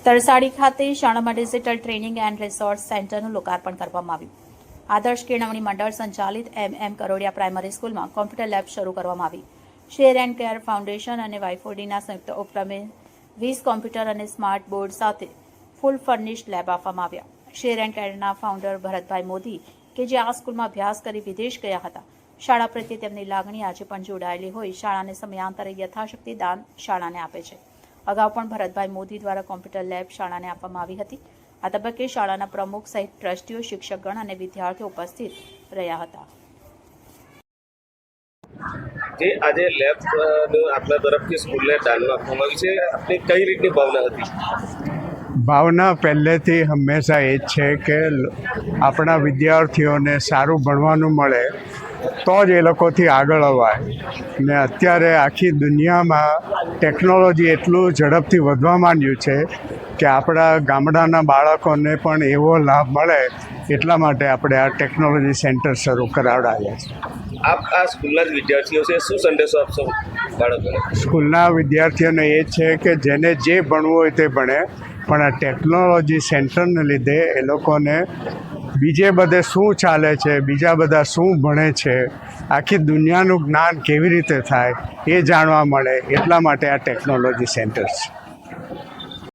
તરસાડી ખાતે શાળામાં digital training and resource સેન્ટરનું લોકાર્પણ કરવામાં આવ્યું. આદર્શ કેળવણી મંડળ સંચાલિત MM કરોડિયા પ્રાઇમરી સ્કૂલમાં કોમ્પ્યુટર લેબ શરૂ કરવામાં આવી. શેર એન્ડ કેર ફાઉન્ડેશન અને વાયફોડીના સંયુક્ત ઉપક્રમે 20 કોમ્પ્યુટર અને સ્માર્ટ બોર્ડ સાથે ફૂલ ફર્નિશ્ડ લેબ આપવામાં આવ્યા. શેર એન્ડ કેરના ફાઉન્ડર ભરતભાઈ મોદી કે જે આ સ્કૂલમાં અભ્યાસ કરી વિદેશ ગયા હતા, શાળા પ્રત્યે તેમની લાગણી આજે પણ જોડાયેલી હોય શાળાને સમયાંતરે યથાશક્તિ દાન શાળાને આપે છે. અગાઉ પણ ભરતભાઈ મોદી દ્વારા કોમ્પ્યુટર લેબ શાળાને આપવામાં આવી હતી. આ તબક્કે શાળાના પ્રમુખ સહિત ટ્રસ્ટીઓ, શિક્ષકગણ અને વિદ્યાર્થીઓ ઉપસ્થિત રહ્યા હતા. જે આજે લેબ આપના તરફથી સ્કૂલને દાનમાં આપવામાં આવી છે, આપની કઈ રીતની ભાવના હતી? ભાવના પહેલેથી હંમેશા એ જ છે કે આપણા વિદ્યાર્થીઓને સારું ભણવાનું મળે તો જ એ લોકોથી આગળ અવાય. ને અત્યારે આખી દુનિયામાં ટેકનોલોજી એટલું ઝડપથી વધવા માંડ્યું છે કે આપણા ગામડાના બાળકોને પણ એવો લાભ મળે એટલા માટે આપણે આ ટેકનોલોજી સેન્ટર શરૂ કરાવડાવ્યા છે. આપ આ સ્કૂલના જ વિદ્યાર્થીઓ છે, શું સંદેશો આપશો બાળકોને? સ્કૂલના વિદ્યાર્થીઓને એ છે કે જેને જે ભણવું હોય તે ભણે, પણ આ ટેકનોલોજી સેન્ટરને લીધે એ લોકોને બીજે બધે શું ચાલે છે, બીજા બધા શું ભણે છે, આખી દુનિયાનું જ્ઞાન કેવી રીતે થાય એ જાણવા મળે. એટલા માટે આ ટેકનોલોજી સેન્ટર છે.